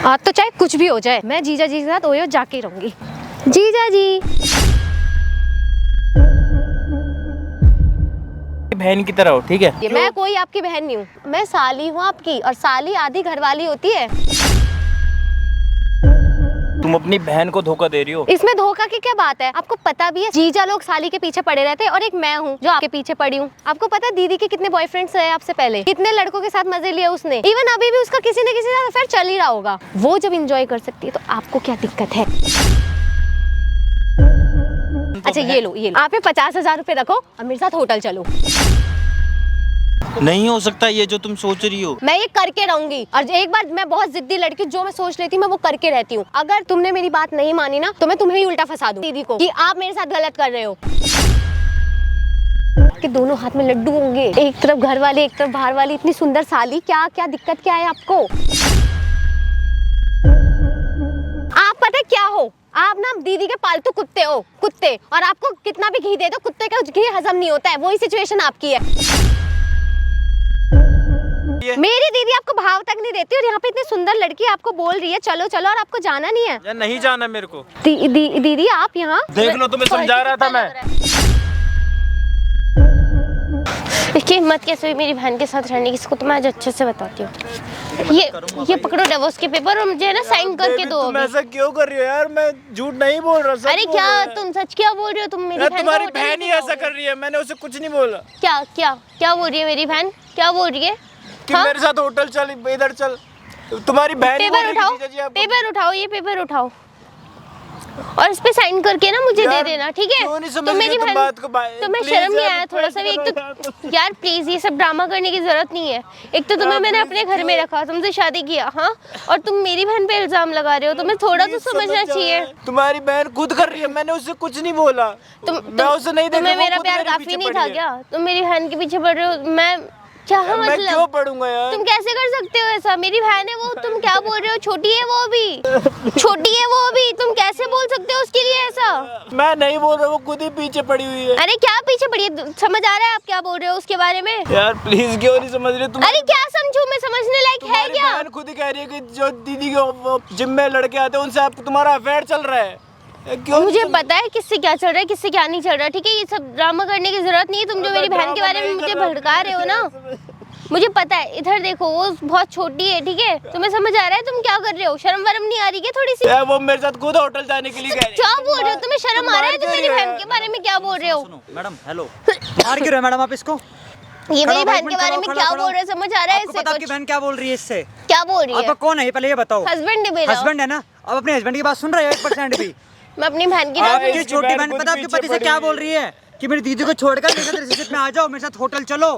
आज तो चाहे कुछ भी हो जाए, मैं जीजा जी के साथ ओयो जाके रहूंगी। जीजा जी बहन की तरह हो, ठीक है? मैं कोई आपकी बहन नहीं हूँ, मैं साली हूँ आपकी, और साली आधी घरवाली होती है। तुम अपनी बहन को धोखा दे रही हो। इसमें धोखा की क्या बात है? आपको पता भी है जीजा लोग साली के पीछे पड़े रहते हैं, और एक मैं हूँ जो आपके पीछे पड़ी हूँ। आपको पता है दीदी के कितने बॉयफ्रेंड्स रहे आपसे पहले, कितने लड़कों के साथ मजे लिए उसने। इवन अभी भी उसका किसी न किसी के साथ अफेयर चल ही रहा होगा। वो जब इंजॉय कर सकती है तो आपको क्या दिक्कत है? अच्छा ये लो आप 50,000 रुपए रखो और मेरे साथ होटल चलो। नहीं हो सकता ये जो तुम सोच रही हो। मैं ये करके रहूंगी, और एक बार मैं बहुत जिद्दी लड़की, जो मैं सोच लेती हूँ मैं वो करके रहती हूँ। अगर तुमने मेरी बात नहीं मानी ना तो मैं तुम्हें ही उल्टा फंसा दूँ दीदी को कि आप मेरे साथ गलत कर रहे हो। कि दोनों हाथ में लड्डू होंगे, एक तरफ घर वाले एक तरफ बाहर वाली, इतनी सुंदर साली, क्या क्या दिक्कत क्या है आपको? आप पता है क्या हो? आप ना दीदी के पालतू कुत्ते हो, कुत्ते। और आपको कितना भी घी दे दो कुत्ते का घी हजम नहीं होता है, वही सिचुएशन आपकी है। मेरी दीदी आपको भाव तक नहीं देती, और यहाँ पे इतनी सुंदर लड़की आपको बोल रही है चलो चलो, और आपको जाना नहीं है। या नहीं जाना मेरे को। दीदी आप यहाँ देख लो, तुम्हें समझा रहा था मैं। देखिए मत कैसे हुई मेरी बहन के साथ रहने की, इसको तो मैं आज अच्छे से बताती हूँ। ये पकड़ो डिवोर्स के पेपर, और मुझे ना साइन करके दो। तुम ऐसा क्यों कर रही हो यार? मैं झूठ नहीं बोल रहा। अरे क्या तुम सच क्या बोल रहे हो? तुम मेरी बहन, तुम्हारी बहन ही ऐसा कर रही है, मैंने उसे कुछ नहीं बोला। क्या क्या क्या बोल रही है मेरी बहन? क्या बोल रही है कि मेरे साथ होटल चल, इधर चल। तुम्हारी बहन पेपर उठाओ, पेपर उठाओ, ये पेपर उठाओ, और इस पे साइन करके ना मुझे दे देना, ठीक है? तो मेरी बहन, तुम्हें शर्म नहीं आया थोड़ा सा भी? एक तो यार प्लीज ये सब ड्रामा करने की जरूरत नहीं है। एक तो तुम्हें मैंने अपने घर में रखा, तुमसे शादी किया, हाँ, और तुम मेरी बहन पे इल्जाम लगा रहे हो। तुम्हें थोड़ा तो समझना चाहिए। तुम्हारी बहन खुद कर रही है, मैंने उससे कुछ नहीं बोला। मैं उसे नहीं देखा। तुम्हें मेरा प्यार काफी नहीं था क्या? तुम मेरी बहन के पीछे पड़ रहे हो। मैं क्या मतलब क्यों पढ़ूंगा यार? तुम कैसे कर सकते हो ऐसा? मेरी बहन है वो, तुम क्या बोल रहे हो? छोटी है वो भी, छोटी है वो भी, तुम कैसे बोल सकते हो उसके लिए ऐसा? मैं नहीं बोल रहा, वो खुद ही पीछे पड़ी हुई है। अरे क्या पीछे पड़ी है? समझ आ रहा है आप क्या बोल रहे हो उसके बारे में? यार प्लीज, क्यों नहीं समझ रहे तुम? अरे क्या समझू मैं? समझने लायक है क्या? बहन खुद ही कह रही है कि जो दीदी के जिम में लड़के आते हैं उनसे आपको तुम्हारा अफेयर चल रहा है। क्यों? मुझे पता है किससे क्या चल रहा है, किससे क्या नहीं चल रहा, ठीक है? ये सब ड्रामा करने की जरूरत नहीं है। तुम जो मेरी बहन के बारे में मुझे भड़का रहे हो ना, मुझे पता है। इधर देखो, वो बहुत छोटी है, ठीक है? तुम्हें समझ आ रहा है तुम क्या कर रहे हो? शर्म वरम नहीं आ रही क्या थोड़ी सी? वो मेरे साथ खुद होटल जाने के लिए कह रही है। क्या बोल रहे हो? तुम्हें शर्म आ रहा है? तुम मेरी बहन के बारे में क्या बोल रहे हो? मैडम हेलो, मार क्यों रहे मैडम आप इसको? ये मेरी बहन के बारे में क्या बोल रहे हैं? समझ आ रहा है? इससे आपकी बहन क्या बोल रही है? इससे क्या बोल रही है? आपका कौन है पहले ये बताओ। हस्बैंड है मेरा। हस्बैंड है ना? अब अपने हस्बैंड की बात सुन रहे हो 1% भी? मैं अपनी बहन की आपकी छोटी बहन पता आपके पति से क्या बोल रही है कि मेरी दीदी को छोड़कर मेरे साथ रिलेशनशिप में आ जाओ, मेरे साथ होटल चलो,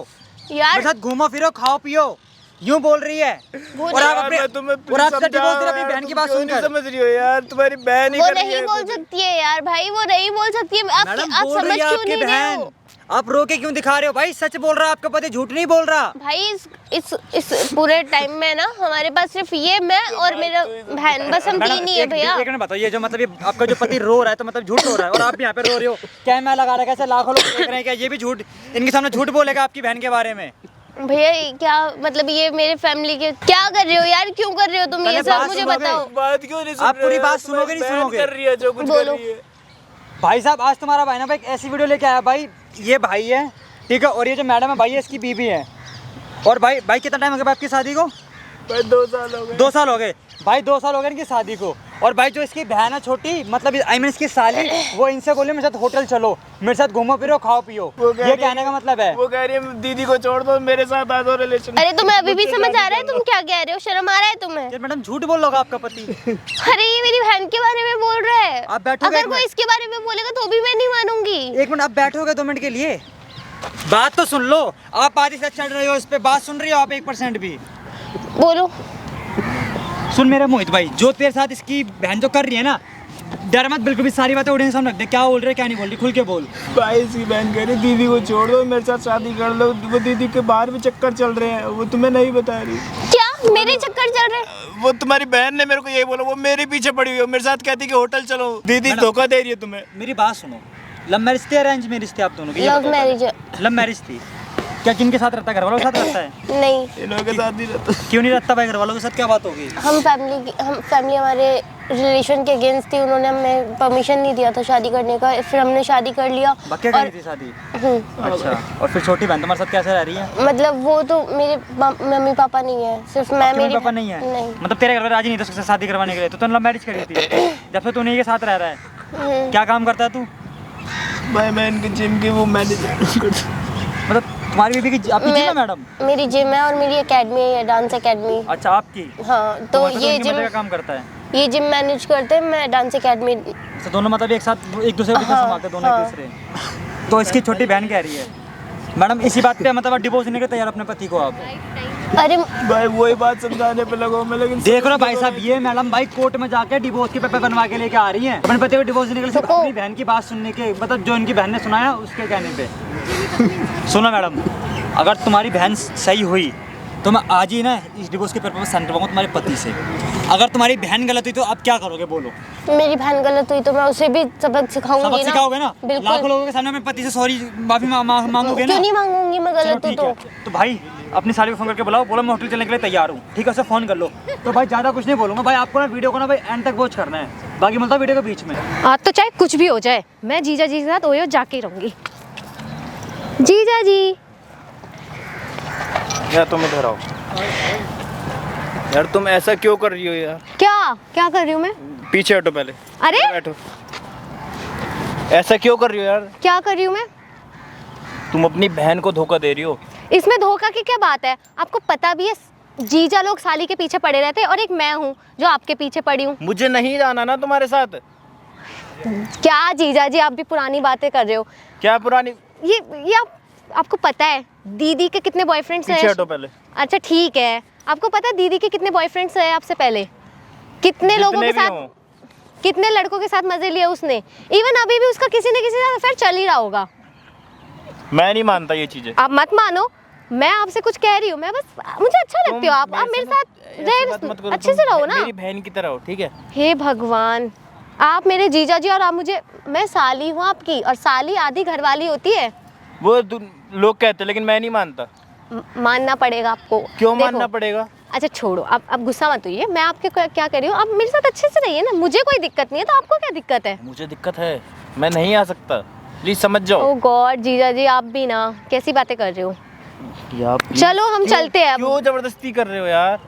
यार मेरे साथ घूमो फिरो खाओ पियो, यूं बोल रही है। और आप अपने और आप सच बोलते हो अपनी बहन की बात सुनकर। समझ रही हो यार? तुम्हारी बहन ही वो कर रही नहीं है। बोल सकती है यार भाई, वो नहीं बोल सकती है। आप समझ क्यों नहीं रहे हो? आप रो के क्यों दिखा रहे हो भाई? सच बोल रहा है आपका पति, झूठ नहीं बोल रहा भाई। इस पूरे टाइम में ना हमारे पास सिर्फ ये, मैं और मेरा बहन, बस हम तीन ही है भैया। एक मिनट बताओ, ये जो मतलब ये आपका जो पति रो रहा है तो मतलब झूठ रो रहा है, और आप यहाँ पे रो रहे हो, कैमरा लगा रहा है, कैसे लाखों लोग देख रहे हैं, क्या ये भी झूठ इनके सामने झूठ बोलेगा आपकी बहन के बारे में? भैया क्या मतलब, ये मेरे फैमिली के क्या कर रहे हो यार? क्यों कर रहे हो तुम ये सब? मुझे बताओ। बात क्यों नहीं सुन आप पूरी बात सुनोगे नहीं सुनोगे? कर रही है जो कुछ कर रही है। भाई साहब आज तुम्हारा भाई ना भाई एक ऐसी वीडियो लेके आया भाई, ये भाई है ठीक है, और ये जो मैडम है भाई है इसकी बीबी है। और भाई कितना टाइम हो गया आपकी शादी को? भाई 2 साल हो गए। 2 साल हो गए भाई, 2 साल हो गए इनकी शादी को। और भाई जो इसकी बहन है छोटी, मतलब आई मीन इसकी साली, वो इनसे बोले मेरे साथ होटल चलो, मेरे साथ घूमो फिरो खाओ पियो, ये कहने का मतलब है। वो कह रही है दीदी को छोड़ दो, मेरे साथ आ जाओ रिलेशन। अरे तुम्हें अभी भी समझ आ रहा है तुम क्या कह रहे हो? शर्म आ रहा है तुम्हें? यार मैडम झूठ बोल रहा आपका पति। अरे ये मेरी बहन के बारे में बोल रहा है। आप बैठोगे अगर कोई इसके बारे में बोलेगा तो भी मैं नहीं मानूंगी। 1 मिनट आप बैठोगे 2 मिनट के लिए? बात तो सुन लो, आप आधी से चढ़ रहे हो इस पे, बात सुन रही हो आप 1% भी? बोलो। सुन मेरे मोहित भाई, जो तेरे साथ इसकी बहन जो कर रही है ना, डर मत बिल्कुल भी, सारी बातें उड़े सामने रख दे। क्या बोल रहे क्या नहीं बोल रही, खुल के बोल। भाई इसकी बहन कह रही दीदी को छोड़ दो, मेरे साथ शादी कर लो। वो दीदी के बाहर भी चक्कर चल रहे हैं, वो तुम्हें नहीं बता रही। क्या मेरे चक्कर चल रहे हैं? वो तुम्हारी बहन ने मेरे को यही बोला, वो मेरे पीछे पड़ी हुई है, मेरे साथ कहती कि होटल चलो। दीदी धोखा दे रही है तुम्हें। मेरी बात सुनो, लव मैरिज थी अरेंज मैरिज थी आप दोनों की? Love marriage. लव मैरिज थी क्या किनके साथ रहता है, घर वालों के साथ रहता है? नहीं, इन लोगों के साथ नहीं रहता। क्यों नहीं रहता भाई, घर वालों के साथ क्या बात होगी? हम फैमिली हमारे रिलेशन के अगेंस्ट थी, उन्होंने हमें परमिशन नहीं दिया था शादी करने का, फिर हमने शादी कर लिया। क्या करी थी शादी? अच्छा, और फिर छोटी बहन तुम्हारे साथ कैसे रह रही है? मतलब वो तो मेरे मम्मी पापा नहीं है, सिर्फ मैं, मेरी पापा नहीं है? नहीं। मतलब तेरे घर में राजी नहीं थे उसके साथ शादी करवाने के लिए, तो लव मैरिज करी थी। जब से तू नहीं के साथ रह रहा है, क्या काम करता है तू? भाई मैं इनके जिम की वो मैनेजर। मतलब तुम्हारी बीबी की आपकी जिम है मैडम? मेरी जिम है और मेरी एकेडमी है, डांस एकेडमी। अच्छा, आपकी? हाँ, तो ये जिम का काम करता है, ये जिम मैनेज करते हैं, मैं डांस एकेडमी। तो दोनों मतलब एक साथ एक दूसरे को संभालते दोनों एक दूसरे। तो इसकी छोटी बहन कह रही है मैडम इसी बात पे मतलब डिवोर्स देने के तैयार अपने पति को आप? अरे भाई वही बात समझाने पे लगा मैं, लेकिन देख लो भाई साहब, ये मैडम भाई कोर्ट में जाके डिवोर्स के पेपर बनवा के लेके आ रही हैं अपने पति को डिवोर्स देने के लिए, सिर्फ अपनी बहन की बात सुनने के, मतलब जो इनकी बहन ने सुनाया उसके कहने पे। सुनो मैडम, अगर तुम्हारी बहन सही हुई तो मैं आज ही ना इस डिवोर्स के पेपर पर साइन करवाऊंगा तुम्हारे पति से। अगर तुम्हारी बहन गलत हुई तो आप क्या करोगे, बोलो? मेरी बहन गलत हुई तो मैं उसे भी सबक सिखाऊंगी ना। सिखाओगे ना? बिल्कुल। लाखों लोगों के सामने मैं पति से सॉरी माफी मांगोगे ना? क्यों नहीं मांगूंगी मैं गलत हूँ तो भाई अपनी साली को फोन करके बुलाओ, बोलो मैं होटल चलने के लिए तैयार हूँ, ठीक है? उसे फोन कर लो। तो भाई ज़्यादा कुछ नहीं बोलूँगा भाई, आपको ना वीडियो को ना भाई एंड तक वॉच करना है, बाकी मिलता वीडियो के बीच में। आज तो चाहे कुछ भी हो जाए, मैं जीजा जी के साथ ओयो जाके रहूंगी। जीजा जी यार तुम इधर आओ यार, तुम ऐसा क्यों कर रही हो यार? क्या कर रही हूँ मैं? पीछे हटो पहले। अरे बैठो। ऐसा क्यों कर रही हो यार? क्या कर रही हूँ मैं? तुम अपनी बहन को धोखा दे रही हो। इसमें धोखा की क्या बात है? आपको पता भी है जीजा लोग साली के पीछे पड़े रहते हैं और एक मैं हूँ जो आपके पीछे पड़ी हूँ। मुझे नहीं जाना ना तुम्हारे साथ। क्या जीजा जी, आप भी पुरानी बातें कर रहे हो। क्या पुरानी? ये आपको पता है दीदी के कितने बॉयफ्रेंड्स हैं? पीछे हटो पहले। अच्छा ठीक है, आपको पता है दीदी के कितने बॉयफ्रेंड्स हैं आपसे पहले? कितने लोगों के साथ, कितने लड़कों के साथ मजे लिए उसने? इवन अभी भी उसका किसी न किसी से अफेयर चल ही रहा होगा। मैं नहीं मानता ये चीजें। आप मत मानो, मैं आपसे कुछ कह रही हूँ, मैं बस, मुझे अच्छा लगती हो आप मेरे साथ रहे, अच्छे से रहो ना। मेरी बहन की तरह हो, ठीक है? हे भगवान, आप मेरे जीजा जी और आप मुझे, मैं साली हूँ आपकी, और साली आधी घरवाली होती है। वो लोग कहते हैं, लेकिन मैं नहीं मानता। मानना पड़ेगा आपको। क्यों मानना पड़ेगा? अच्छा छोड़ो, अब गुस्सा मत होइए, मैं आपके क्या कह रही हूँ, आप मेरे साथ अच्छे से रहिए ना, मुझे कोई दिक्कत नहीं है, तो आपको क्या दिक्कत है? मुझे दिक्कत है, मैं नहीं आ सकता, प्लीज समझ जाओ। ओह गॉड जीजा जी, आप भी ना कैसी बातें कर रहे हो यार। चलो हम चलते हैं अब। क्यों जबरदस्ती कर रहे हो यार?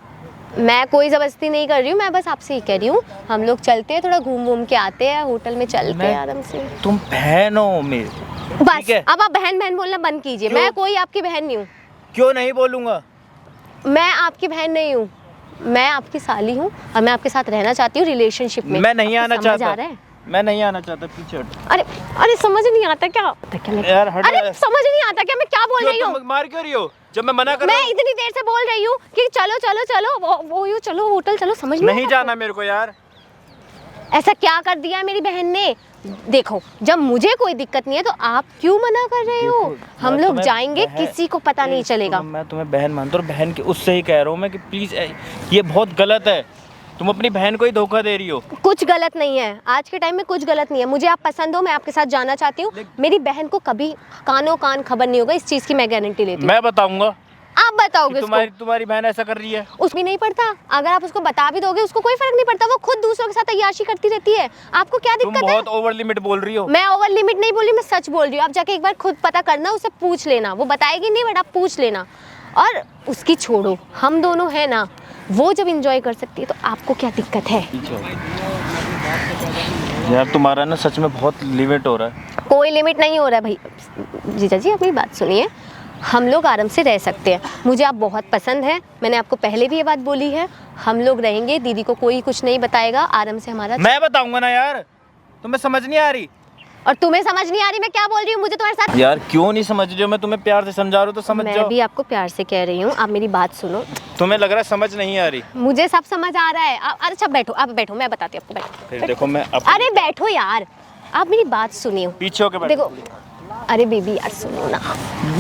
मैं कोई जबरदस्ती नहीं कर रही हूँ, मैं बस आपसे ही कह रही हूँ, हम लोग चलते हैं, थोड़ा घूम के आते हैं, होटल में चलते हैं आराम से। तुम बहन हो मेरी, बस अब आप बहन बहन बोलना बंद कीजिए। मैं कोई आपकी बहन नहीं हूँ। क्यों नहीं बोलूंगा? मैं आपकी बहन नहीं हूँ, मैं आपकी साली हूँ और मैं आपके साथ रहना चाहती हूँ रिलेशनशिप में। मैं नहीं आना चाहता। है? मैं नहीं आना चाहता, पीछे हट। अरे समझ नहीं आता क्या? यार हट। अरे समझ नहीं आता क्या मैं क्या बोल रही हूँ? मार क्यों रही हो जब मैं मना कर रहा मैं हूँ? इतनी देर से बोल रही हूँ कि चलो चलो चलो वो चलो होटल चलो, समझ नहीं जाना मेरे को यार। ऐसा क्या कर दिया है मेरी बहन ने? देखो जब मुझे कोई दिक्कत नहीं है तो आप क्यों मना कर रहे हो? हम लोग जाएंगे, किसी को पता नहीं चलेगा। मैं तुम्हें बहन मानता हूँ और बहन के उससे ही कह रहा हूँ मैं कि प्लीज, ये बहुत गलत है, तुम अपनी बहन को ही धोखा दे रही हो। कुछ गलत नहीं है, आज के टाइम में कुछ गलत नहीं है। मुझे आप पसंद हो, मैं आपके साथ जाना चाहती हूँ। मेरी बहन को कभी कानों कान खबर नहीं होगा, इस चीज की मैं गारंटी लेती हूँ। मैं बताऊंगा। आप बताओगे उसको? तुम्हारी बहन ऐसा कर रही है। उसको नहीं पड़ता, अगर आप उसको बता भी दोगे उसको कोई फर्क नहीं पड़ता, वो खुद दूसरों के साथ अय्याशी करती रहती है। आपको क्या दिक्कत है? तुम बहुत ओवर लिमिट बोल रही हो। मैं ओवर लिमिट नहीं बोली, मैं सच बोल रही हूँ। आप जाके एक बार खुद पता करना, उससे पूछ लेना, वो बताएगी नहीं बट आप पूछ लेना। और उसकी छोड़ो, हम दोनों हैं ना, वो जब एंजॉय कर सकती है तो आपको क्या दिक्कत है? यार तुम्हारा ना सच में बहुत लिमिट हो रहा है। कोई लिमिट नहीं हो रहा है भाई। जीजा जी अपनी बात सुनिए, हम लोग आराम से रह सकते हैं। मुझे आप बहुत पसंद है, मैंने आपको पहले भी ये बात बोली है। हम लोग रहेंगे, दीदी को कोई कुछ नहीं बताएगा, आराम से हमारा। मैं बताऊंगा ना यार, तुम्हें समझ नहीं आ रही? और तुम्हें समझ नहीं आ रही मैं क्या बोल रही हूँ? मुझे तुम्हारे साथ। यार क्यों नहीं समझ रही हो? मैं तुम्हें प्यार से समझा रहा हूँ तो समझ जाओ। मैं भी आपको प्यार से कह रही हूँ, आप मेरी बात सुनो। तुम्हें लग रहा है समझ नहीं आ रही? मुझे सब समझ आ रहा है। अच्छा बैठो, आप बैठो, मैं बताती हूँ आपको। बैठो फिर देखो मैं अरे बैठो यार, आप मेरी बात सुनिए। पीछे होके बैठो। देखो, अरे बेबी यार सुनो ना।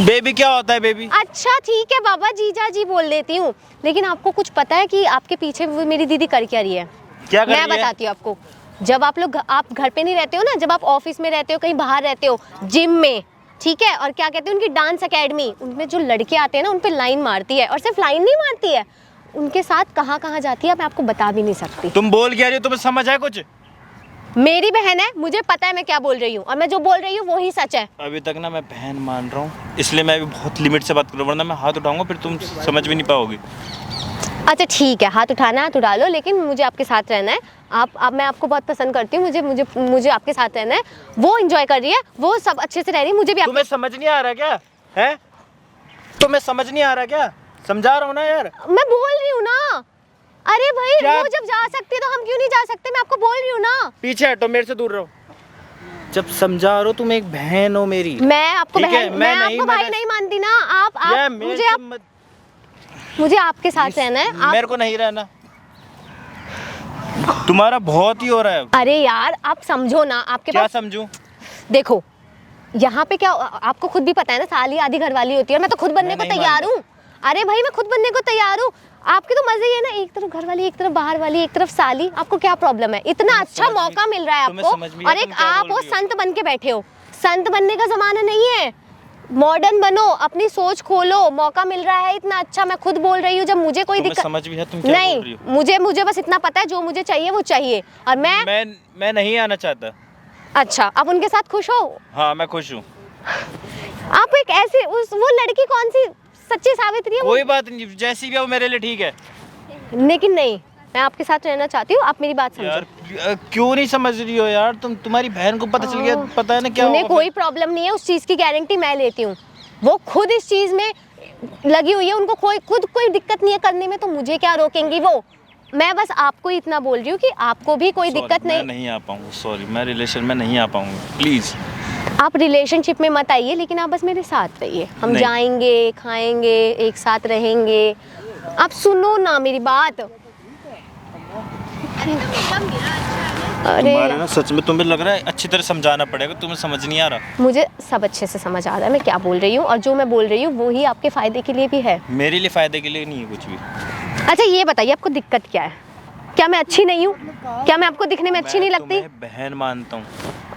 बेबी क्या होता है बेबी? अच्छा ठीक है बाबा, जीजा जी बोल देती हूँ। लेकिन आपको कुछ पता है कि आपके पीछे वो मेरी दीदी कर क्या रही है? क्या कर रही है? मैं बताती हूँ आपको। जब आप लोग, आप घर पे नहीं रहते हो ना, जब आप ऑफिस में रहते हो, कहीं बाहर रहते हो, जिम में, ठीक है। और क्या कहते हैं उनकी डांस एकेडमी, उनमें जो लड़के आते हैं ना उन पे लाइन मारती है, और सिर्फ लाइन नहीं मारती है, उनके साथ कहाँ कहाँ जाती है मैं आपको बता भी नहीं सकती। तुम बोल क्या रही हो, तुम्हें समझ है कुछ? मेरी बहन है, मुझे पता है मैं क्या बोल रही हूँ, और मैं जो बोल रही हूँ वो ही सच है। अभी तक ना मैं बहन मान रहा हूँ, इसलिए मैं भी बहुत लिमिट से बात करूँ, वरना मैं हाथ उठाऊंगा फिर तुम समझ भी नहीं पाओगी। अच्छा ठीक है, हाथ उठाना हाथ उठा लो, लेकिन मुझे आपके साथ रहना है। आप मैं आपको बहुत पसंद करती हूँ, मुझे मुझे मुझे आपके साथ रहना है। वो एंजॉय कर रही है, वो सब अच्छे से रह रही है, मुझे भी तुम्हें समझ नहीं आ रहा क्या है? तुम्हें समझ नहीं आ रहा क्या? समझा रहा हूँ ना यार। मैं बोल रही हूँ ना। अरे भाई क्या? वो जब जा सकती है तो हम क्यों नहीं जा सकते? मैं आपको बोल रही हूँ ना। पीछे हटो, मेरे से दूर रहो। जब समझा रहा हो, तुम एक बहन हो मेरी। मैं आपको ठीक है, बहन, मैं आपको भाई नहीं मानती ना। आप मुझे आपके साथ रहना है। मेरे को नहीं रहना, तुम्हारा बहुत ही हो रहा है। अरे यार आप समझो ना, आपके क्या पास समझूं? देखो यहाँ पे क्या, आपको खुद भी पता है ना, साली आधी घरवाली होती है, और मैं तो खुद बनने को तैयार हूँ। अरे भाई मैं खुद बनने को तैयार हूँ। आपके तो मजे ही है ना, एक तरफ घरवाली, एक तरफ बाहर वाली, एक तरफ साली। आपको क्या प्रॉब्लम है? इतना अच्छा मौका मिल रहा है आपको, और एक आप हो संत बन के बैठे हो। संत बनने का जमाना नहीं है, मॉडर्न बनो, अपनी सोच खोलो, मौका मिल रहा है इतना अच्छा। मैं खुद बोल रही हूँ, जब मुझे कोई दिक्कत समझ भी है तुम क्या नहीं, बोल रही हो? मुझे बस इतना पता है, जो मुझे चाहिए वो चाहिए, और मैं नहीं आना चाहता। अच्छा आप उनके साथ खुश हो? हाँ मैं खुश हूँ। आप एक ऐसे वो लड़की कौन सी सच्ची सावित्री है? कोई बात नहीं, जैसी भी हो मेरे लिए ठीक है। लेकिन नहीं, मैं आपके साथ रहना चाहती हूँ, आप मेरी बात समझो। यार क्यों नहीं समझ रही हो यार? तुम्हारी बहन को पता चल गया, पता है ना क्या उन्हें होगा? कोई प्रॉब्लम नहीं है, उस चीज़ की गारंटी मैं लेती हूँ। वो खुद इस चीज़ में लगी हुई है, उनको कोई दिक्कत नहीं है करने में, तो मुझे क्या रोकेंगी वो? मैं बस आपको इतना बोल रही हूँ कि आपको भी कोई दिक्कत नहीं। मैं नहीं आ पाऊंगा, सॉरी, मैं रिलेशन में नहीं आ पाऊंगा, प्लीज। आप रिलेशनशिप में मत आइए, लेकिन आप बस मेरे साथ रहिए। हम जाएंगे, खाएंगे, एक साथ रहेंगे। आप सुनो ना मेरी बात। अरे ना सच में तुम्हें लग रहा है अच्छी तरह समझाना पड़ेगा, तुम्हें समझ नहीं आ रहा। मुझे सब अच्छे से समझ आ रहा है मैं क्या बोल रही हूँ, और जो मैं बोल रही हूँ वो ही आपके फायदे के लिए भी है। मेरे लिए फायदे के लिए नहीं है कुछ भी। अच्छा ये बताइए आपको दिक्कत क्या है? क्या मैं अच्छी नहीं हूँ? क्या मैं आपको दिखने में अच्छी नहीं लगती? मैं बहन मानता हूँ,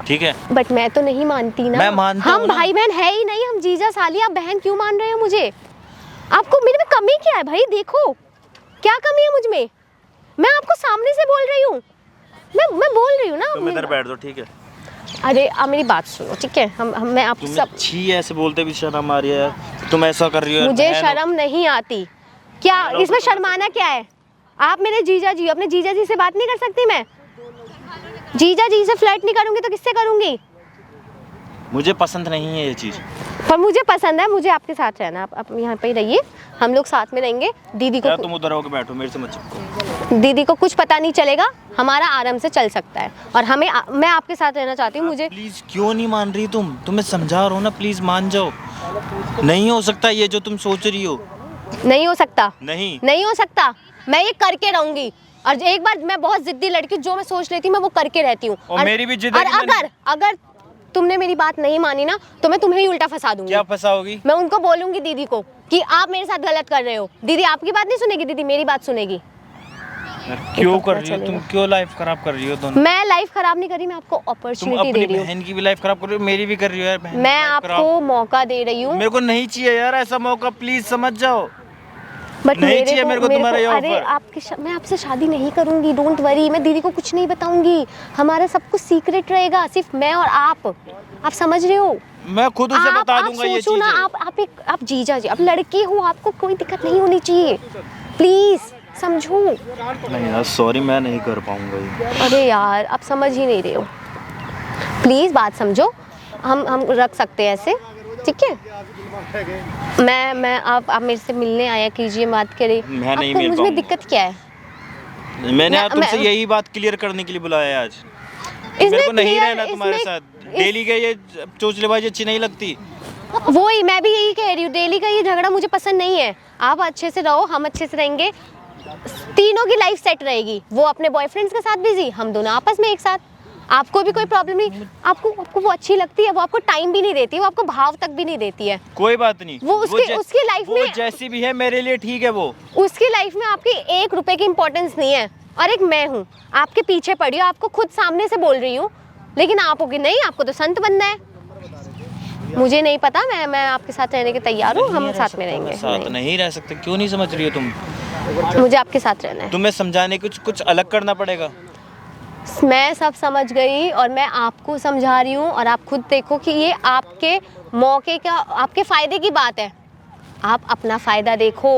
ठीक है, बट मैं तो नहीं मानती ना। मैं मानता हूँ हम ना। भाई बहन है ही नहीं, हम जीजा साली। आप बहन क्यों मान रहे हो मुझे? आपको मेरे में कमी क्या है भाई? देखो क्या कमी है मुझ में? मैं आपको सामने से बोल रही हूँ, मैं बोल रही हूँ ना। तुम इधर बैठ दो, ठीक है? अरे आप मेरी बात सुनो, ठीक है? हम मैं आप सब छी ऐसे बोलते भी शर्म आ रही है, तुम ऐसा कर रही हो। मुझे शर्म नहीं आती। क्या इसमें शर्माना क्या है? आप मेरे जीजा जी, अपने जीजा जी से बात नहीं कर सकती मैं? जीजा जी से फ्लर्ट नहीं करूंगी तो किससे करूंगी? मुझे पसंद नहीं है ये चीज़। पर मुझे पसंद है, मुझे आपके साथ रहना। आप यहाँ पे ही रहिए, हम लोग साथ में रहेंगे। दीदी को तुम उधर होकर बैठो, मेरे से मत चिपको। दीदी को कुछ पता नहीं चलेगा, हमारा आराम से चल सकता है, और मैं आपके साथ रहना चाहती हूँ। मुझे प्लीज क्यों नहीं मान रही तुम? तुम्हें समझा रहा हूँ ना, प्लीज मान जाओ। नहीं हो सकता ये जो तुम सोच रही हो। नहीं हो सकता, नहीं हो सकता। मैं ये करके रहूंगी, और एक बार मैं बहुत जिद्दी लड़की, जो मैं सोच लेती हूँ मैं वो करके रहती हूँ। और मेरी भी जिद है कि अगर तुमने मेरी बात नहीं मानी ना, तो मैं तुम्हें ही उल्टा फंसा दूंगी। क्या फंसाओगी? मैं उनको बोलूंगी दीदी को कि आप मेरे साथ गलत कर रहे हो। दीदी आपकी बात नहीं सुनेगी, दीदी मेरी बात सुनेगी। क्यों कर रही हो तुम? क्यों लाइफ खराब कर रही हो दोनों? मैं लाइफ खराब नहीं कर रही, मैं आपको अपॉर्चुनिटी दे रही हूँ। बहन की भी लाइफ खराब कर रही हो, मेरी भी कर रही हो यार। बहन मैं आपको मौका दे रही हूँ। मेरे को नहीं चाहिए यार ऐसा मौका, प्लीज समझ जाओ। बट नहीं चाहिए मेरे को तुम्हारा ये अरे मैं आपसे शादी नहीं करूंगी, डोंट वरी। मैं दीदी को कुछ नहीं बताऊंगी, हमारा सब कुछ सीक्रेट रहेगा, सिर्फ मैं और आप समझ रहे हो? मैं खुद उसे बता दूंगा ये चीजें। ना आप जीजा जी, आप लड़के हो, आपको कोई दिक्कत नहीं होनी चाहिए, प्लीज समझो। नहीं यार सॉरी, मैं नहीं कर पाऊंगा ये। अरे यार आप समझ ही नहीं रहे हो, प्लीज बात समझो। हम रख सकते हैं ऐसे, ठीक है? मैं आप मेरे से मिलने आया कीजिए, बात करें। मैं नहीं आपको मिल मुझ में दिक्कत क्या है? मैंने तुमसे यही बात क्लियर करने के लिए बुलाया आज। मेरे को नहीं रहना तुम्हारे साथ। डेली का ये चोचलेबाजी अच्छी नहीं लगती। वही मैं भी यही कह रही हूँ, डेली का ये झगड़ा मुझे पसंद नहीं है। आप अच्छे से रहो, हम अच्छे से रहेंगे, तीनों की लाइफ सेट रहेगी। वो अपने बॉयफ्रेंड्स के साथ बिजी, हम दोनों आपस में एक साथ। आपको भी कोई प्रॉब्लम नहीं। आपको वो अच्छी लगती है, वो आपको टाइम भी नहीं देती, वो आपको भाव तक भी नहीं देती है। कोई बात नहीं, वो उसकी लाइफ में जैसी भी है मेरे लिए ठीक है। वो उसकी लाइफ में आपकी 1 रुपए की इंपॉर्टेंस नहीं है, और एक मैं हूँ आपके पीछे पड़ी हूँ, आपको खुद सामने से बोल रही हूँ, लेकिन आप होगी नहीं, आपको तो संत बनना है। मुझे नहीं पता, मैं आपके साथ रहने के तैयार हूँ, हम साथ में रहेंगे। साथ नहीं रह सकते, क्यों नहीं समझ रही हो तुम? मुझे आपके साथ रहना है। तुम्हें समझाने कुछ अलग करना पड़ेगा। मैं सब समझ गई और मैं आपको समझा रही हूँ, और आप खुद देखो कि ये आपके मौके का, आपके फायदे की बात है। आप अपना फायदा देखो।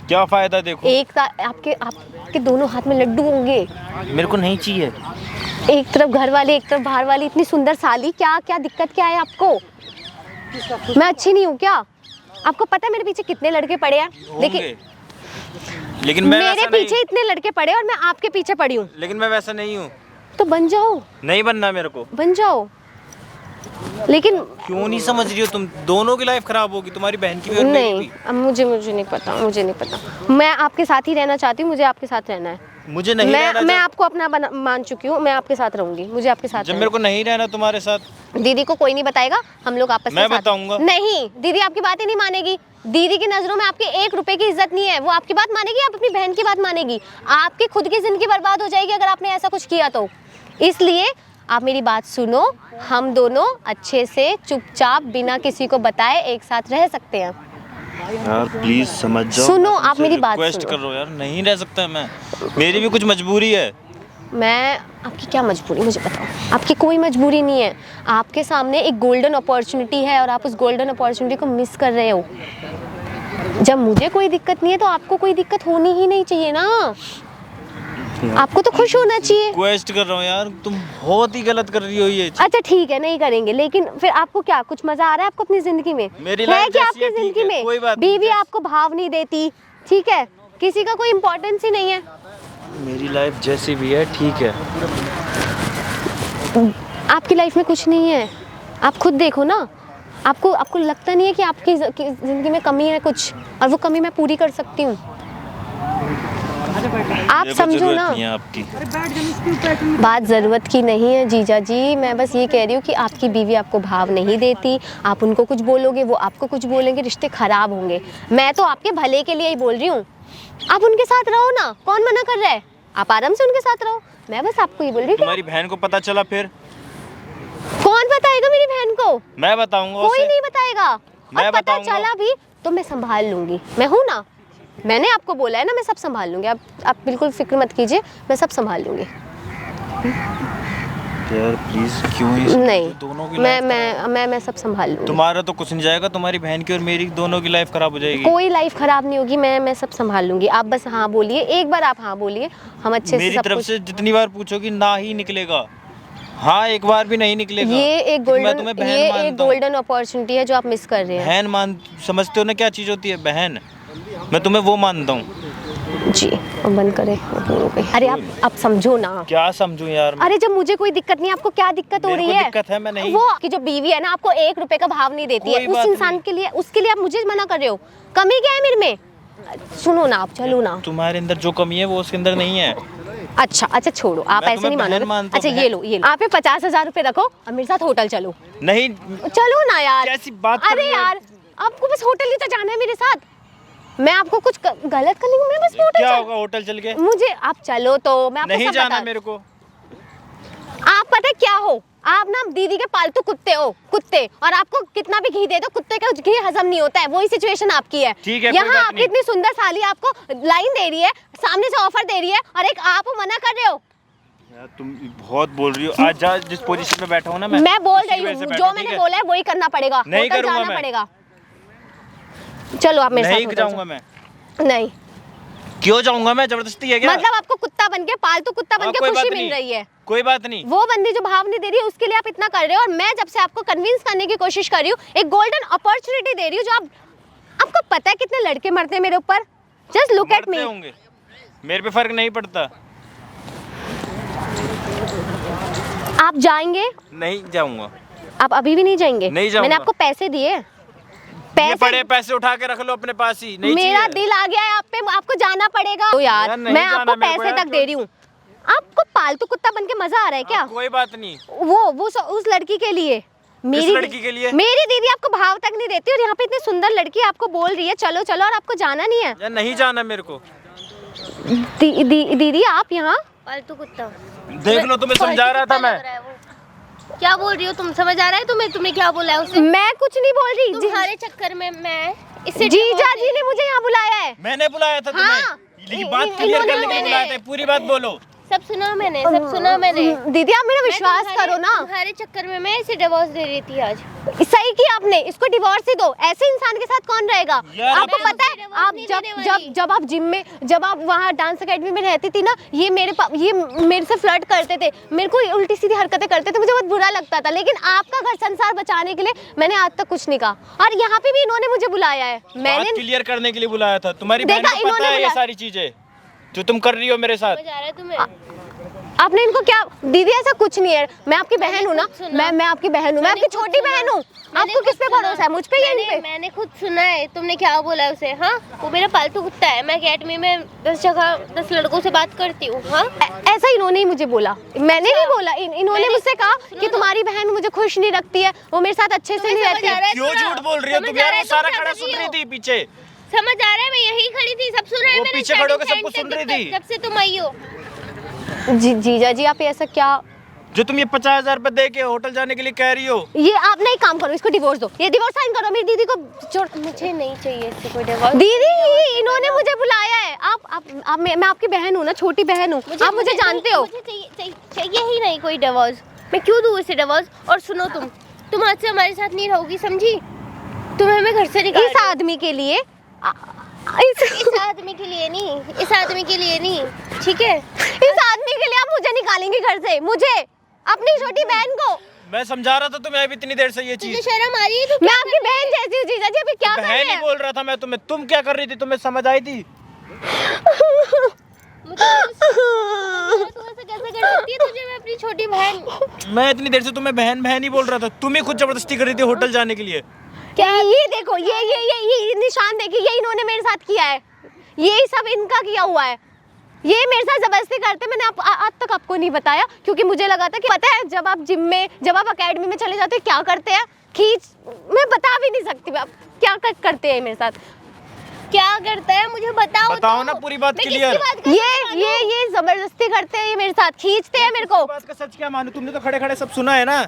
क्या फायदा देखो? आपके दोनों हाथ में लड्डू होंगे। मेरे को नहीं चाहिए। एक तरफ घर वाले, एक तरफ बाहर वाली, इतनी सुंदर साली, क्या क्या दिक्कत क्या है आपको? मैं अच्छी नहीं हूँ क्या? आपको पता है मेरे पीछे कितने लड़के पड़े हैं? लेकिन मैं मेरे पीछे इतने लड़के पड़े और मैं आपके पीछे पड़ी हूँ। लेकिन मैं वैसा नहीं हूँ। तो बन जाओ। नहीं बनना मेरे को। बन जाओ। लेकिन क्यों नहीं समझ रही हो तुम? दोनों की लाइफ खराब होगी, तुम्हारी बहन की भी और मेरी भी। अब मुझे नहीं पता, मुझे नहीं पता। मैं आपके साथ ही रहना चाहती हूँ, मुझे आपके साथ रहना है। मुझे नहीं रहना। मैं आपको अपना मान चुकी हूँ, मैं आपके साथ रहूंगी, मुझे आपके साथ। जब मेरे को नहीं रहना तुम्हारे साथ, दीदी को कोई नहीं बताएगा, हम लोग आपस में मैं बताऊंगा। नहीं, दीदी आपकी बातें नहीं मानेगी। दीदी की नजरों में आपके 1 रुपए की इज्जत नहीं है। वो आपकी बात मानेगी, आप अपनी बहन की बात मानेगी। आपकी खुद की जिंदगी बर्बाद हो जाएगी अगर आपने ऐसा कुछ किया तो। इसलिए आप मेरी बात सुनो, हम दोनों अच्छे से चुपचाप बिना किसी को बताए एक साथ रह सकते हैं। यार प्लीज समझ जाओ। सुनो, आप मेरी बात रिक्वेस्ट सुनो। कर रहा हूँ यार, नहीं रह सकता मैं, मेरी भी कुछ मजबूरी है। मैं आपकी क्या मजबूरी मुझे बताओ? आपकी कोई मजबूरी नहीं है। आपके सामने एक गोल्डन अपॉर्चुनिटी है और आप उस गोल्डन अपॉर्चुनिटी को मिस कर रहे हो। जब मुझे कोई दिक्कत नहीं है तो आपको कोई दिक्कत होनी ही नहीं चाहिए ना। आपको तो खुश होना चाहिए। रिक्वेस्ट कर रहा हूँ यार, तुम बहुत ही गलत कर रही हो ये। अच्छा ठीक है, नहीं करेंगे, लेकिन फिर आपको क्या कुछ मजा आ रहा है आपको अपनी जिंदगी में? मेरी है लाइफ क्या जैसी आपकी है, ठीक जिंदगी है, में? कोई बात नहीं। बीवी आपको भाव नहीं देती, ठीक है, किसी का कोई इम्पोर्टेंस ही नहीं है। मेरी लाइफ जैसी भी है ठीक है। आपकी लाइफ में कुछ नहीं है, आप खुद देखो ना। आपको लगता नहीं है कि आपकी जिंदगी में कमी है कुछ, और वो कमी मैं पूरी कर सकती हूँ। आप समझो ना। आपकी बात ज़रूरत की नहीं है जीजा जी, मैं बस ये कह रही हूँ कि आपकी बीवी आपको भाव नहीं देती, आप उनको कुछ बोलोगे वो आपको कुछ बोलेंगे, रिश्ते खराब होंगे। मैं तो आपके भले के लिए ही बोल रही हूँ, आप उनके साथ रहो ना, कौन मना कर रहा है? आप आराम से उनके साथ रहो। मैं बस आपको ये बोल रही हूँ। तुम्हारी बहन को पता चला फिर? कौन बताएगा मेरी बहन को? मैं बताऊंगा। कोई नहीं बताएगा। मैं और पता बताऊंगा। चला भी तो मैं संभाल लूंगी, मैं हूँ ना, मैंने आपको बोला है ना, मैं सब संभाल लूंगी। आप बिल्कुल फिक्र मत कीजिए, मैं सब संभाल लूंगी। यार प्लीज क्यों ही नहीं, दोनों की मैं सब संभाल लूंगी। तुम्हारा तो कुछ नहीं जाएगा, तुम्हारी बहन की और मेरी दोनों की लाइफ खराब हो जाएगी। कोई लाइफ खराब नहीं होगी, मैं सब संभाल लूंगी। आप बस हाँ बोलिए, एक बार आप हाँ बोलिए, हम अच्छे से मेरी सब तरफ कुछ। से जितनी बार पूछोगी ना ही निकलेगा, हाँ एक बार भी नहीं निकलेगा। ये एक गोल्डन अपॉर्चुनिटी है जो आप मिस कर रहे हैं। बहन समझते हो ना क्या चीज होती है बहन? मैं तुम्हें वो मानता हूँ जी। बंद करें। अरे आप समझो ना। क्या समझूं यार मैं? अरे जब मुझे कोई दिक्कत नहीं, आपको क्या दिक्कत हो रही है? दिक्कत है, मैं नहीं। वो की जो बीवी है ना, आपको 1 रुपए का भाव नहीं देती है उस इंसान के लिए, उसके लिए आप मुझे मना कर रहे हो। कमी क्या है मेरे में? सुनो ना, आप चलो ना। तुम्हारे अंदर जो कमी है वो उसके अंदर नहीं है। अच्छा छोड़ो, आप ऐसे नहीं मानोगे। अच्छा ये लो, आप 50,000 रुपए रखो और मेरे साथ होटल चलो। नहीं चलो ना यार। कैसी बात कर रही अरे हो? यार आपको बस होटल ही तो जाना है मेरे साथ। मैं आपको कुछ गलत करने को, मैं बस होटल क्या होगा होटल चल के? मुझे आप चलो तो मैं आपको नहीं सब जाना बता। मेरे को। आप पता है क्या हो? आप ना दीदी के पालतू कुत्ते हो, कुत्ते, और आपको कितना भी घी दे दो कुत्ते का घी हजम नहीं होता है। वही सिचुएशन आपकी है। ठीक है, कोई यहाँ बात आपकी नहीं। इतनी सुंदर साली आपको लाइन दे रही है, सामने से ऑफर दे रही है, और एक आप मना कर रहे हो। यार तुम बहुत बोल रही हो। आज जा जिस पोजीशन में बैठा हूँ ना मैं बोल उसी रही वजह हूँ, से जो बैठा, मैंने ठीक है? बोला है वही करना पड़ेगा। नहीं होटल करूँगा जाना मैं। पड़ेगा। चलो आप मेरे साथ नहीं होटल जाऊंगा मैं। चलो। नहीं क्यों जाऊंगा मैं? जबरदस्ती है क्या? मतलब आपको कुत्ता बन के, पालतू कुत्ता बन के कोई खुशी बात मिल नहीं। रही है। कोई बात नहीं। वो बंदी जो भाव नहीं दे रही है उसके लिए आप इतना कर रहे हो, और मैं जब से आपको कन्विंस करने की कोशिश कर रही हूँ, एक गोल्डन अपॉर्चुनिटी दे रही हूँ, जो आपको पता है कितने लड़के मरते हैं मेरे ऊपर। Just look at me. होंगे, मेरे पे फर्क नहीं पड़ता। आप जाएंगे? नहीं जाऊंगा। आप अभी भी नहीं जाएंगे? नहीं जाऊंगा। मैंने आपको पैसे दिए। ये बड़े पैसे उठा के रख लो अपने पास ही। नहीं मेरा चाहिए। दिल आ गया है आप पे, आपको जाना पड़ेगा। तो यार नहीं मैं जाना आपको मेरे को पैसे यार, तक दे रही हूँ। आपको पालतू कुत्ता बन के मजा आ रहा है क्या? कोई बात नहीं। वो उस लड़की के लिए, लड़की के लिए? मेरी दीदी आपको भाव तक नहीं देती, और यहाँ पे इतनी सुंदर लड़की आपको बोल रही है चलो चलो, और आपको जाना नहीं है। यार नहीं जाना मेरे को। दीदी आप यहाँ पालतू कुत्ता देख लो, तुम्हें समझा रहा था मैं। क्या बोल रही हो तुम? समझ आ रहा है तुम्हें क्या बोला है उसे? मैं कुछ नहीं बोल रही। तुम्हारे चक्कर में मैं इससे जीजा जी ने मुझे यहाँ बुलाया है। मैंने बुलाया था तुम्हें। हाँ। लेकिन बात क्लियर करने के लिए बुलाया था, पूरी बात बोलो। सब सुना मैंने, सब सुना मैंने। दीदी आप मेरा विश्वास करो ना। तुम्हारे चक्कर में मैं इसे डिवोर्स दे रही थी आज। सही किया आपने, इसको डिवोर्स ही दो। ऐसे इंसान के साथ कौन रहेगा? आपको पता है, आप जब आप जिम में, जब आप वहाँ डांस एकेडमी में रहती थी ना, ये मेरे से फ्लर्ट करते थे, मेरे को उल्टी सीधी हरकतें करते थे, मुझे बहुत बुरा लगता था। लेकिन आपका घर संसार बचाने के लिए मैंने आज तक कुछ नहीं कहा, और यहाँ पे भी इन्होंने मुझे बुलाया है। मैंने क्लियर करने के लिए बुलाया था। तुम्हारी बहन को पता है ये सारी चीजें जो तुम कर रही हो मेरे साथ? समझ आ रहा है तुम्हें? आपने इनको क्या? दीदी ऐसा कुछ नहीं है, मैं आपकी बहन हूँ ना, मैं आपकी बहन हूँ, मैं आपकी छोटी बहन हूँ। आपको किस पे भरोसा है? मुझ पे या इन पे? मैंने खुद सुना है तुमने क्या बोला उसे। हाँ, वो मेरा पालतू कुत्ता है। मैं अकेडमी में 10 जगह 10 लड़कों से बात करती हूँ। हाँ, ऐसा इन्होंने ही मुझे बोला, मैंने नहीं बोला। इन्होंने मुझसे कहा कि तुम्हारी बहन मुझे खुश नहीं रखती है, वो मेरे साथ अच्छे से नहीं रहती। क्यों झूठ बोल रही हो तुम यार? वो सारा खड़ा सुन रही थी पीछे। समझ आ रहा है, मैं यही खड़ी थी, सब सुन रहे हैं। वो पीछे खड़े होकर सब कुछ सुन रही थी जब से तुम आई हो। जीजा जी आप ऐसा क्या? जो तुम ये 50,000 रुपए दे के होटल जाने के लिए कह रही हो, ये आप नहीं काम करो, इसको डिवोर्स दो। ये डिवोर्स साइन करो, मेरी दीदी को छोड़। मुझे नहीं चाहिए इससे कोई डिवोर्स। दीदी इन्होंने मुझे बुलाया है। आप मैं आपकी बहन हूँ ना, छोटी बहन हूँ, आप मुझे जानते हो। मुझे चाहिए ही नहीं कोई डिवोर्स। मैं क्यों दूँ इसे डिवोर्स? और सुनो, तुम आज से हमारे साथ नहीं रहोगी, समझी? तुम्हें मैं घर से निकाल। इस आदमी के लिए इस आदमी के लिए नहीं, इस आदमी के लिए नहीं, ठीक है? इस आदमी के लिए आप मुझे निकालेंगे घर से, मुझे, अपनी छोटी बहन को। मैं समझा रहा था तुम्हें अभी इतनी देर से ये चीज। तुझे शर्म आ रही है? मैं आपकी बहन जैसी हूँ जीजा जी, अभी क्या कर रहे बहन ही हैं? बोल रहा था मैं तुम्हें। तुम क्या कर रही थी? तुम्हें समझ आई थी? तू ऐसा कैसे कर सकती है? तुझे मैं अपनी छोटी बहन। मैं इतनी देर से तुम्हें बहन बहन ही बोल रहा था, तुम ही खुद जबरदस्ती कर रही थी होटल जाने के लिए। क्या ये देखो, ये निशान देखिए, ये इन्होंने मेरे साथ किया है, ये सब इनका किया हुआ है। ये मेरे साथ जबरदस्ती करते, मैंने आज तक आपको नहीं बताया, क्योंकि मुझे लगा था कि पता है जब आप जिम में, जब आप अकेडमी में चले जाते हैं क्या करते हैं, मैं बता भी नहीं सकती आप क्या करते हैं मेरे साथ। क्या करता है मुझे बताओ ना पूरी बात क्लियर। ये जबरदस्ती करते हैं, ये मेरे साथ खींचते हैं मेरे को। बात का सच क्या मानूं? तुमने तो खड़े खड़े सब सुना है ना।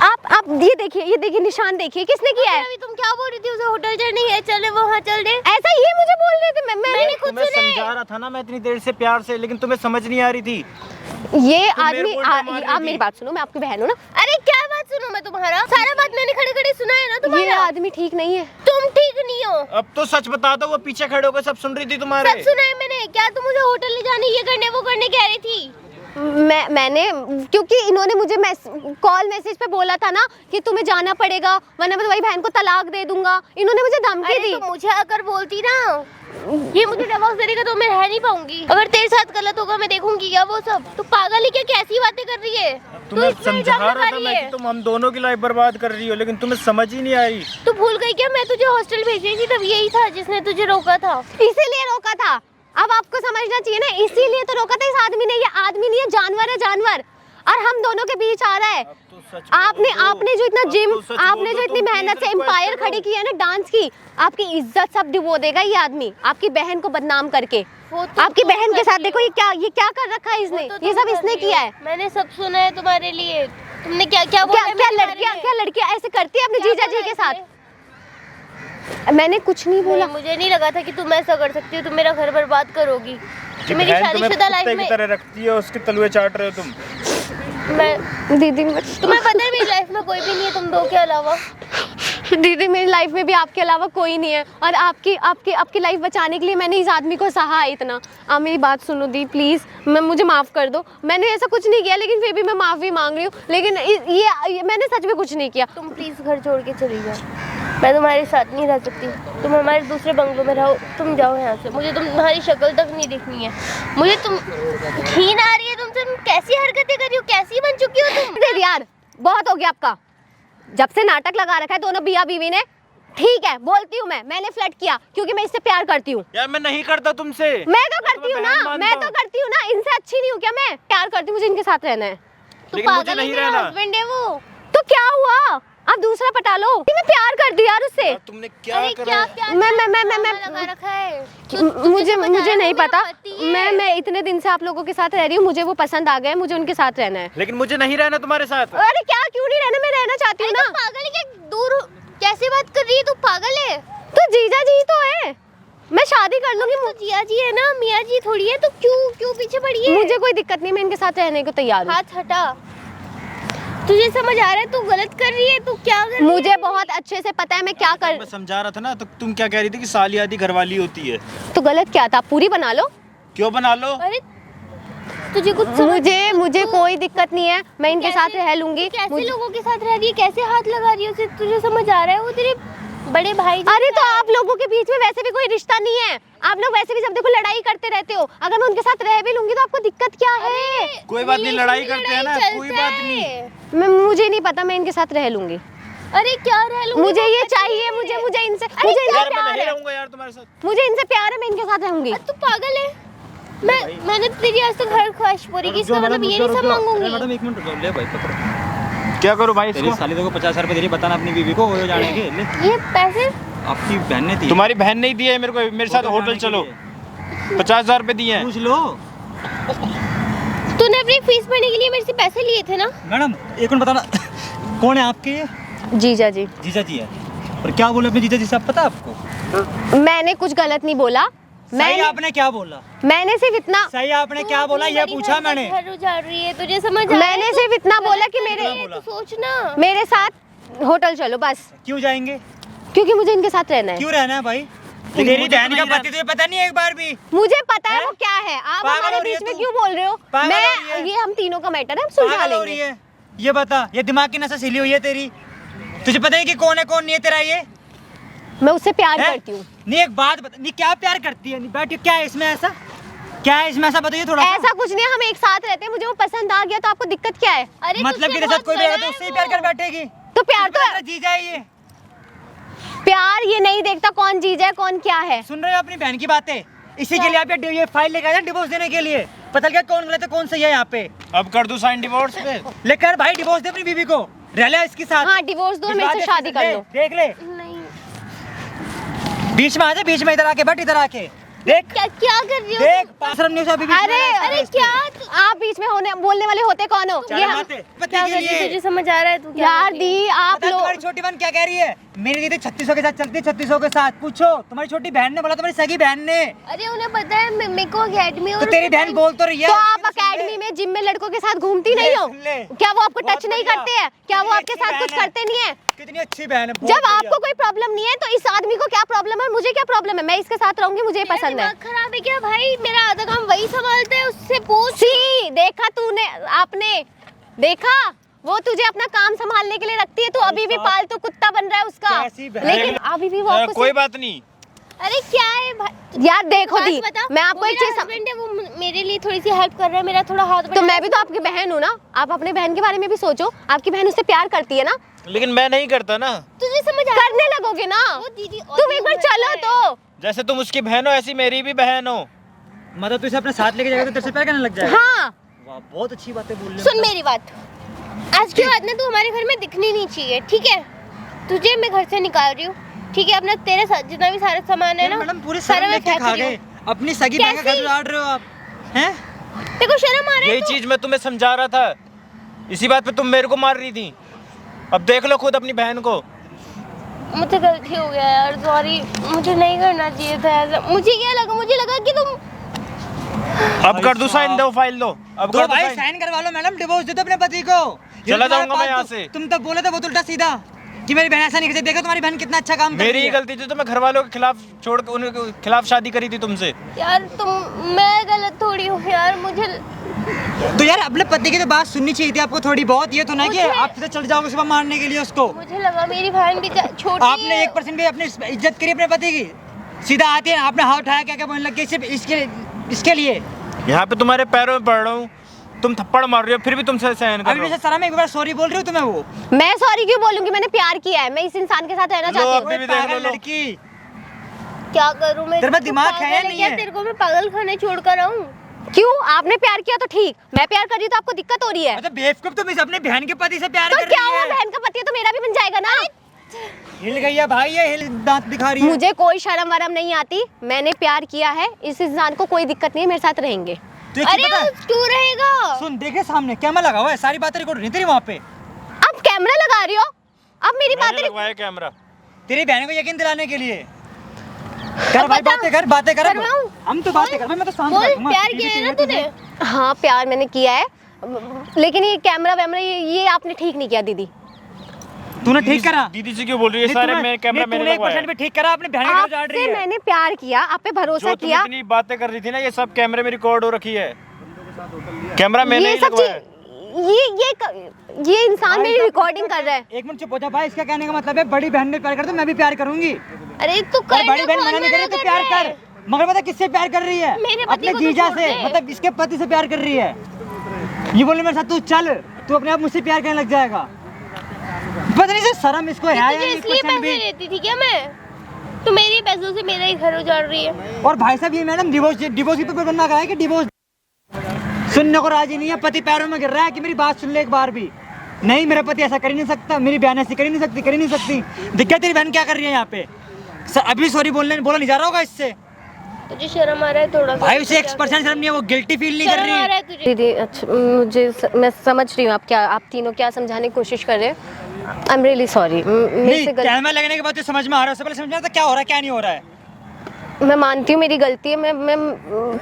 आप ये देखिए निशान देखिए, किसने किया है? अभी तुम क्या बोल रही थी? उसे होटल जानी है, चले वहाँ चल दे। ऐसा ये मुझे बोल रहे थे, मैंने खुद तुम्हें समझा रहा था ना मैं इतनी देर से प्यार से, लेकिन तुम्हें समझ नहीं आ रही थी। ये आदमी, आप मेरी बात सुनो, मैं आपकी बहन हूँ ना। अरे क्या बात सुनो? मैं तुम्हारा सारा बात मैंने खड़े खड़े सुना है ना तुम्हारा। ये आदमी ठीक नहीं है। तुम ठीक नहीं हो। अब तो सच बता दो, वो पीछे खड़े होकर सब सुन रही थी तुम्हारे। सब सुना है मैंने। क्या तुम मुझे होटल ले जाने, ये करने वो करने कह रही थी? मैंने, क्योंकि इन्होंने मुझे कॉल मैसेज पे बोला था ना कि तुम्हें जाना पड़ेगा, वरना मैं तुम्हारी बहन को तलाक दे दूंगा। इन्होंने मुझे धमकी दी। तो मुझे अगर बोलती ना ये मुझे डिवोर्स देगा तो मैं रह नहीं पाऊंगी। अगर तेरे साथ गलत होगा मैं देखूंगी क्या वो सब। तू पागल है क्या? कैसी बातें कर रही है? तुम्हें समझा रहा था मैं कि तुम हम दोनों की लाइफ बर्बाद कर रही हो, लेकिन तुम्हें समझ ही नहीं आई। तू भूल गई क्या? मैं तुझे हॉस्टल भेज रही थी तब यही था जिसने तुझे रोका था। इसीलिए रोका था। अब आपको समझना चाहिए ना, इसीलिए तो रोका था इस आदमी ने। ये आदमी नहीं है, जानवर है, जानवर। और हम दोनों के बीच आ रहा है। आपने जो इतना जिम, आपने जो इतनी मेहनत से एम्पायर खड़ी की है ना डांस की, आपकी इज्जत सब डुबो देगा ये आदमी, आपकी बहन को बदनाम करके। आपकी बहन के साथ देखो ये क्या कर रखा है इसने, ये सब इसने किया है। मैंने सब सुना है तुम्हारे लिए। तुमने क्या लड़कियां ऐसे करती है अपने जीजा जी के साथ? मैंने कुछ नहीं बोला। मुझे नहीं लगा था कि तुम ऐसा कर सकती हो। तुम मेरा घर बर्बाद करोगी। मेरी शादीशुदा लाइफ में तरह रखती है, उसके तलवे चाट रहे हो तुम। मैं दीदी, तुम्हें पता है मेरी लाइफ में कोई भी नहीं है तुम दो के अलावा। दीदी मेरी लाइफ में भी आपके अलावा कोई नहीं है, और आपकी लाइफ बचाने के लिए मैंने इस आदमी को सहा है इतना। आप मेरी बात सुनो दी प्लीज़, मुझे माफ़ कर दो। मैंने ऐसा कुछ नहीं किया, लेकिन फिर भी मैं माफ़ी मांग रही हूँ। लेकिन ये मैंने सच में कुछ नहीं किया। तुम प्लीज़ घर छोड़ के चली जाओ। मैं तुम्हारे साथ नहीं रह सकती। तुम हमारे दूसरे बंगलों में रहो। तुम जाओ यहाँ से। मुझे तुम्हारी शक्ल तक नहीं देखनी है। मुझे तुम घिन आ रही है तुमसे। तुम कैसी हरकतें कर रही हो? कैसी बन चुकी हो तुम? यार बहुत हो गया आपका। जब से नाटक लगा रखा है दोनों मियां बीवी ने। ठीक है बोलती हूँ मैंने फ्लर्ट किया क्योंकि मैं इससे प्यार करती हूँ। यार मैं नहीं करता तुमसे। मैं तो करती हूँ ना, मैं तो करती हूँ ना। इनसे अच्छी नहीं हूँ क्या? मैं प्यार करती हूँ, मुझे इनके साथ रहना है। लेकिन मुझे नहीं रहना। हस्बैंड है वो। तो क्या हुआ? आप दूसरा पटा लो। मैं प्यार कर दी यार उससे। तुमने क्या अरे करा? क्या प्यार मैं लगा रखा है? मुझे नहीं पता। मैं इतने दिन से आप लोगों के साथ रह रही हूँ, मुझे वो पसंद आ गए, मुझे उनके साथ रहना है। लेकिन मुझे नहीं रहना तुम्हारे साथ। अरे क्या क्यों नहीं रहना, मैं रहना चाहती हूँ ना। पागल है क्या? दूर कैसे बात कर रही है तू? पागल है? तो जीजा जी तो है, मैं शादी कर लूंगी। तो जिया जी है ना, मियाँ जी थोड़ी है, तो क्यों पीछे पड़ी है? मुझे कोई दिक्कत नहीं, मैं इनके साथ रहने को तैयार हूँ। हाथ हटा। तुझे समझ आ रहा है तू गलत कर रही है? तू क्या कर रही है? मुझे बहुत अच्छे से पता है मैं क्या कर। मैं समझा रहा था ना, तो तुम क्या कह रही थी कि साली आधी घरवाली होती है। तो गलत क्या था? पूरी बना लो। क्यों बना लो? अरे तुझे कुछ मुझे कोई दिक्कत नहीं है, मैं इनके साथ रह लूंगी। कैसे लोगों के साथ रह रही है? कैसे हाथ लगा रही है उसे? तुझे समझ आ रहा है? वो तेरे बड़े भाई। अरे तो आप लोगों के बीच में वैसे भी कोई रिश्ता नहीं है, आप लोग वैसे भी सब देखो लड़ाई करते रहते हो। अगर मैं उनके साथ रह भी लूंगी तो आपको दिक्कत क्या है? कोई बात नहीं, लड़ाई करते हैं ना, कोई बात नहीं। मुझे नहीं पता, मैं इनके साथ रह लूंगी। अरे क्या रह लूंगी? मुझे ये चाहिए, मुझे इनसे यार मैं प्यार नहीं है, रहूंगा यार तुम्हारे साथ। मुझे इनसे प्यार है, मैं इनके साथ रहूंगी। तू पागल है? मैंने तेरी आज तक हर ख्वाहिश पूरी की, इसका मतलब ये नहीं सब मांगूंगी। मैडम एक मिनट रुको, ले भाई पकड़ो। क्या करूं भाई? तेरी साली को 50,000 रुपए दे रही, बताना अपनी बीवी को हो जाने के। ले ये पैसे आपकी बहन ने दी। तुम्हारी बहन नहीं दिए मेरे को, मेरे साथ होटल चलो। 50,000 रुपए दिए हैं। पूछ लो। तूने अपनी फीस भरने के लिए मेरे से पैसे लिए थे ना? मैडम एक मिनट बताना, कौन है आपके ये? जीजा जी। जीजा जी है। और क्या बोले अपने जीजा जी से, आप पता आपको? मैंने कुछ गलत नहीं बोला। सही आपने क्या बोला? मैंने सिर्फ इतना, सही आपने क्या बोला ये पूछा मैंने। घर उजाड़ रही है, तुझे समझ आ रहा है? मैंने सिर्फ इतना बोला कि तू सोच ना। मेरे साथ होटल चलो बस, क्यों जाएंगे? क्योंकि मुझे इनके साथ रहना है। क्यों रहना है भाई? तेरी बहन का पति तुझे पता नहीं है एक बार भी? मुझे पता है वो क्या है। आप पागल हमारे हो रही है बीच में तू? क्यों बोल रहे हो? पागल हो रही मैं है? ये हम तीनों का मैटर है, हम सुलझा पागल हो रही लेंगे। है? ये बता, ये दिमाग की नसें हिली हुई है तेरी? तुझे पता है कि कौन है कौन नहीं है तेरा ये? मैं उससे प्यार है? करती हूँ। नहीं एक बात बता, नहीं क्या प्यार करती है? नहीं बैठ, क्या है इसमें ऐसा? क्या है इसमें ऐसा बताइए थोड़ा सा। ऐसा कुछ नहीं है, हम एक साथ रहते हैं, मुझे वो पसंद आ गया तो आपको दिक्कत क्या है? अरे मतलब कि तेरे साथ कोई भी रहेगा तो उससे ही प्यार कर बैठेगी? तो प्यार तो जीजा है ये। प्यार ये नहीं देखता कौन जीजा है कौन क्या है। सुन रहे हो अपनी बहन की बातें? इसी के लिए आप ये फाइल लेकर आए डिवोर्स देने के लिए। पता लगा कौन गलत है कौन सही है यहाँ पे। अब कर दूं साइन डिवोर्स पे? लेकर भाई डिवोर्स दे अपनी बीवी को, रह ले इसके साथ। हाँ डिवोर्स दो, मेरे से शादी कर लो। देख ले नहीं। बीच में आ जा, बीच में इधर आके बैठ, इधर आके देख। क्या कर रही हो? देख पासरम नहीं अभी बीच में अरे आ रहा है। क्या आप बीच में होने बोलने वाले होते कौन हो? चल ये माते, पति क्या के कर रही है? लिए। तुझे समझ आ रहा है? तू क्या यार कर रही है? दी आप पता है लोग, तुम्हारी छोटी बहन क्या कह रही है? मेरी दीदी 3600 के साथ चलती है, 3600 के साथ। पूछो तुम्हारी छोटी बहन ने बोला, तुम्हारी सगी बहन ने। अरे उन्हें पता है मेरे को अकेडमी तो तेरी बहन बोल तो रही है। तो आप अकेडमी में जिम में लड़कों के साथ घूमती नहीं हो? ले। क्या वो आपको बहुत टच नहीं बढ़िया। करते हैं? क्या वो कितनी आपके अच्छी साथ कुछ बहन है। करते नहीं है? कितनी अच्छी बहन है। बहुत जब बढ़िया। आपको कोई प्रॉब्लम नहीं है तो इस आदमी को क्या प्रॉब्लम है? मुझे क्या प्रॉब्लम है? मैं इसके साथ रहूंगी, मुझे तेरा पसंद है। दिमाग खराब है क्या भाई? मेरा आधा काम वही संभालता है, उससे पूछ। सी देखा तूने, आपने देखा वो तुझे अपना काम संभालने के लिए रखती है, तो अभी भी पालतू कुत्ता बन रहा है उसका। कैसी बहन लेकिन अभी भी वो आपको कोई बात नहीं। अरे क्या है भाई? यार देखो दी, बता, मैं आपको एक चीज हस्बैंड है, वो मेरे लिए थोड़ी सी हेल्प कर रहा है, मेरा थोड़ा हाथ तो बढ़ा मैं भी तो आपकी बहन हूँ ना, आप अपने बहन के बारे में भी सोचो। आपकी बहन उससे प्यार करती है ना, लेकिन मैं नहीं करता ना। तुझे समझ आ करने लगोगे ना। वो दीदी तुम एक बार चलो तो। जैसे तुम उसकी बहन हो ऐसी मेरी भी बहन हो। मतलब तू इसे अपने साथ लेके जाएगा तो तेरे से प्यार करने लग जाएगा। हाँ वाह बहुत अच्छी बातें बोल रही सुन मेरी बात, आज के बाद ना तू हमारे घर में दिखनी नहीं चाहिए, ठीक है? तुझे मैं घर से निकाल रही हूँ, ठीक है? अपना तेरे साथ जितना भी सारा सामान है ना, मैडम पूरे सारा शर्म मैं लेके फेंक खा रही गए। हूँ। अपनी सगी बहन का कैसी? घर उजाड़ रहे हो आप, हैं? तेरे को शर्म आ रहा है? यही चीज मैं तुम्हें समझा रहा था, इसी बात पे तुम मेरे को मार रही थी। अब देख लो खुद अपनी बहन को। मुझसे गलती हो गया यार, सॉरी, मुझे नहीं करना चाहिए था ऐसा। मुझे क्या लगा, मुझे लगा कि तुम अब कर दो साइन, दो फाइल दो। अब दो कर दो भाई साइन। साइन करवा लो मैडम, डिवोर्स दे दो अपने पति को। ये चला तुम्हारा जाऊंगा मैं पालतू- यहाँ से। तुम तो बोले थे बहुत उल्टा सीधा कि मेरी बहन ऐसा नहीं करती। देखो तुम्हारी बहन कितना अच्छा काम कर मेरी रही ही है। गलती थी, तो मैं घर वालों के खिलाफ छोड़ के उनके खिलाफ शादी करी थी तुमसे। यार मैं गलत थोड़ी हूँ यार, मुझे तो यार अपने पति की तो बात सुननी चाहिए थी आपको थोड़ी बहुत। ये तो ना कि आप सीधे चढ़ जाओगे सुबह मारने के लिए उसको। मुझे लगा मेरी बहन भी छोटी आपने है। 1% भी अपनी इज्जत करी अपने पति की? सीधा आती है आपने हाथ उठाया, क्या क्या बोलने लग गए सिर्फ इसके लिए। यहाँ पे तुम्हारे पैरों में पड़ रहा हूँ, तुम थप्पड़ मार रही हो, फिर भी तुमसे सहन कर अभी रहा वैसे सरा में एक बार सॉरी बोल रही हूँ तुम्हें वो। मैं सॉरी क्यों बोलूंगी? मैंने प्यार किया है, मैं इस इंसान के साथ रहना लो, चाहती हूँ। अभी भी देख पागल लो। लड़की। क्या करूँ मैं? तेरे में तू दिमाग पागल है या नहीं क्या? है? तेरे को मैं पागल खाने छोड़ कर आऊँ? क्यों? आपने प्यार किया तो ठीक, मैं प्यार कर रही हूँ तो आपको दिक्कत हो रही है? अच्छा बेवकूफ, तुम इस अपने बहन के पति से प्यार तो कर रही क्या हुआ, है? बहन का पति है तो मेरा भी बन जाएगा ना। हिल गई है भाई, ये हिल दांत दिखा रही है। मुझे कोई शर्म वरम नहीं आती, मैंने प्यार किया है, इस इंसान को कोई दिक्कत नहीं है, मेरे साथ रहेंगे। तुझे अरे पता है? वो क्यों रहेगा? सुन, देखे सामने कैमरा लगा हुआ है, सारी बातें रिकॉर्ड नहीं तेरी वहाँ पे। अब कैमरा लगा रही हो, अब मेरी मैंने बातें लगवाया कैमरा। तेरी बहन को यकीन दिलाने के लिए। कर भाई, बातें कर, बातें कर। करवाऊं? हम तो बातें कर, मैं तो शांत बोल, बैठूंगा। प्यार दीदी किया है चाहिए ना तूने? तुझे? हाँ प्यार मैंने किया है, लेकिन ये कैमरा वैमरा ये आपने ठीक नहीं किया दीदी। तूने ठीक करा? दीदी से क्यों बोल रही है? सारे मैं कैमरा मैंने लगवाया। 1% भी ठीक करा, अपने बहन को झाड़ रही आपसे है। मैंने प्यार किया, आप पे भरोसा जो तुम किया, इतनी बातें कर रही थी ना, ये सब कैमरे में रिकॉर्ड हो रखी है। कैमरा मैंने ये ही सब लगवाया। चीज ये इंसान मेरी रिकॉर्डिंग कर रहा है। एक मिनट चुप हो जा भाई, इसका कहने का मतलब है बड़ी बहन ने प्यार कर तो मैं भी प्यार करूंगी। अरे तू अरे करना, बड़ी बहन कौन मना नहीं कर रही तो मना प्यार रहा कर। है? मगर पता किससे प्यार कर रही है? मेरे पति अपने को तो जीजा छोड़ से, दे। मतलब इसके पति से प्यार कर रही है। ये बोले मेरे साथ तू चल, तू अपने आप मुझसे प्यार करने लग जाएगा। पता नहीं से शर्म इसको है या तुझे नहीं इसलिए 1% भी। पैसे देती थी क्या मैं? तू मेरे पैसों से मेरा ही घर उजाड़ रही है। और भाई साहब ये मैडम डिवोर्स की पेपर बनना कहा है कि डिवोर्स सुनने को राजी नहीं है। पति पैरों में गिर रहा है कि मेरी बात सुन ले एक बार भी। नहीं, मेरा पति ऐसा कर ही नहीं सकता, मेरी बहन ऐसी कर ही नहीं सकती। दिक्कत तेरी बहन क्या कर रही है यहाँ पे? अभी सॉरी बोला नहीं जा रहा होगा इससे। तुझे शर्म आ रहा है थोड़ा सा? भाई उसे 1% शर्म नहीं है, वो गिल्टी फील नहीं कर शर्म आ रहा रही। है तुझे? दीदी अच्छा, मैं समझ रही हूँ आप तीनों क्या समझाने की कोशिश कर रहे हैं। आई एम रियली सॉरी, मेरे नहीं, से कैमरा लगने के बाद तो समझ में आ रहा है, उससे पहले समझ में आता क्या हो रहा है क्या नहीं हो रहा है। मैं मानती हूँ मेरी गलती है, मैं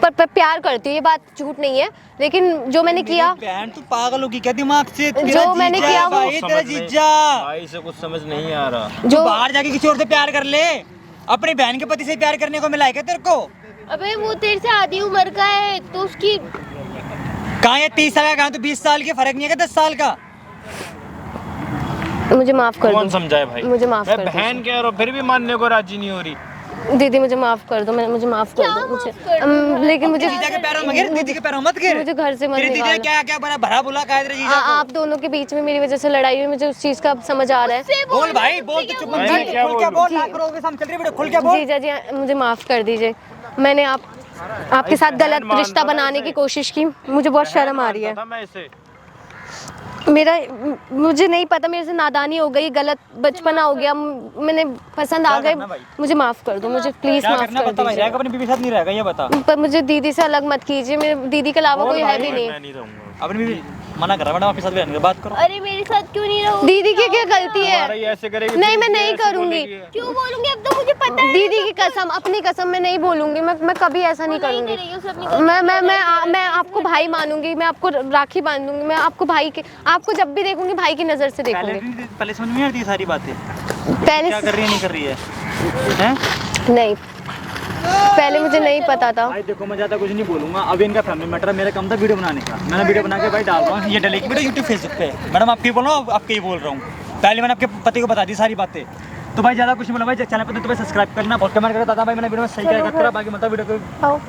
पर प्यार करती हूँ, ये बात झूठ नहीं है, लेकिन जो मैंने किया, बहन तू पागल होगी क्या दिमाग से? जो मैंने किया वो भाई तेरा जीजा, भाई से कुछ समझ नहीं आ रहा। जो जो बाहर जाके किसी और से प्यार कर ले। अपनी बहन के पति से प्यार करने को मिला है क्या तेरे को? अबे वो तेरे से आधी उम्र का है तो उसकी कहाँ ये 30 साल का, कहाँ तो 20 साल के, फर्क नहीं है क्या 10 साल का? मुझे माफ कर कौन दो, समझाए भाई? मुझे माफ मैं कर दो। बहन कह रहा हूँ फिर भी मानने को राजी नहीं हो रही। दीदी मुझे माफ कर दो, मुझे माफ कर दो मुझे, लेकिन मुझे जीजा के पैरों में गिर, दीदी के पैरों मत गिर। मुझे घर से मत तेरी दीदी ने निकालो। क्या क्या बड़ा भरा बुला कहा है तेरे जीजा को? आप दोनों के बीच में मेरी वजह से लड़ाई हुई, मुझे उस चीज का अब समझ आ रहा है। बोल भाई बोल, तो चुप मत मैं कर, क्या खुल क्या बोलूं? बोल, लाख करोड़ के सामने चल रही वीडियो, खुल क्या बोल। जीजा जी मुझे माफ कर दीजिए, मैंने आपके साथ गलत रिश्ता बनाने की कोशिश की, मुझे बहुत शर्म आ रही है। था मैं इसे। मुझे नहीं पता, मेरे से नादानी हो गई, गलत बचपना हो गया, मैंने पसंद आ क्या करना भाई? गए, मुझे माफ कर दो, मुझे प्लीज क्या माफ करना कर बता भाई, दीजिए। रहेगा अपनी बीवी के साथ नहीं रहेगा ये बता। पर मुझे दीदी से अलग मत कीजिए, मेरे दीदी के अलावा कोई है भी नहीं। मैं नहीं रहूंगा। अपनी बीवी मना कर रहा मैडम, आपके साथ रहने की बात करो। अरे मेरे साथ क्यों नहीं रहोगी? दीदी की क्या गलती हमारा है? ये ऐसे करेगी, नहीं, फिर मैं ये नहीं ऐसे करूंगी। बोलेगी। क्यों बोलूंगी? अब तो मुझे पता है। दीदी की कसम, अपनी कसम, मैं नहीं बोलूंगी, मैं कभी ऐसा नहीं नहीं करूंगी। करेगी उसे अपनी मैं आपको भाई मानूंगी, मैं आपको राखी बांधूंगी, मैं आपको भाई के, आपको जब भी देखूंगी भाई की नजर से देखूंगी। पहले समझ में नहीं आती सारी बातें, पहले क्या कर रही है नहीं कर रही है, हैं? नहीं, पहले मुझे नहीं पता था। भाई देखो मैं ज़्यादा कुछ नहीं बोलूंगा, अभी इनका फैमिली मैटर है, मेरा काम था वीडियो बनाने का, मैंने वीडियो बना के भाई डाल रहा हूँ, ये डलेगी वीडियो यूट्यूब फेसबुक पे। मैडम आपकी बोल रहा हूँ, आपके ही बोल रहा हूँ, पहले मैंने आपके पति को बता दी सारी बातें। तो भाई ज़्यादा कुछ नहीं बोला भाई, चैनल पर तो भाई सब्सक्राइब करना, बहुत कमेंट करता था भाई, मैंने वीडियो में सही क्या करा, बाकी मतलब वीडियो को आओ।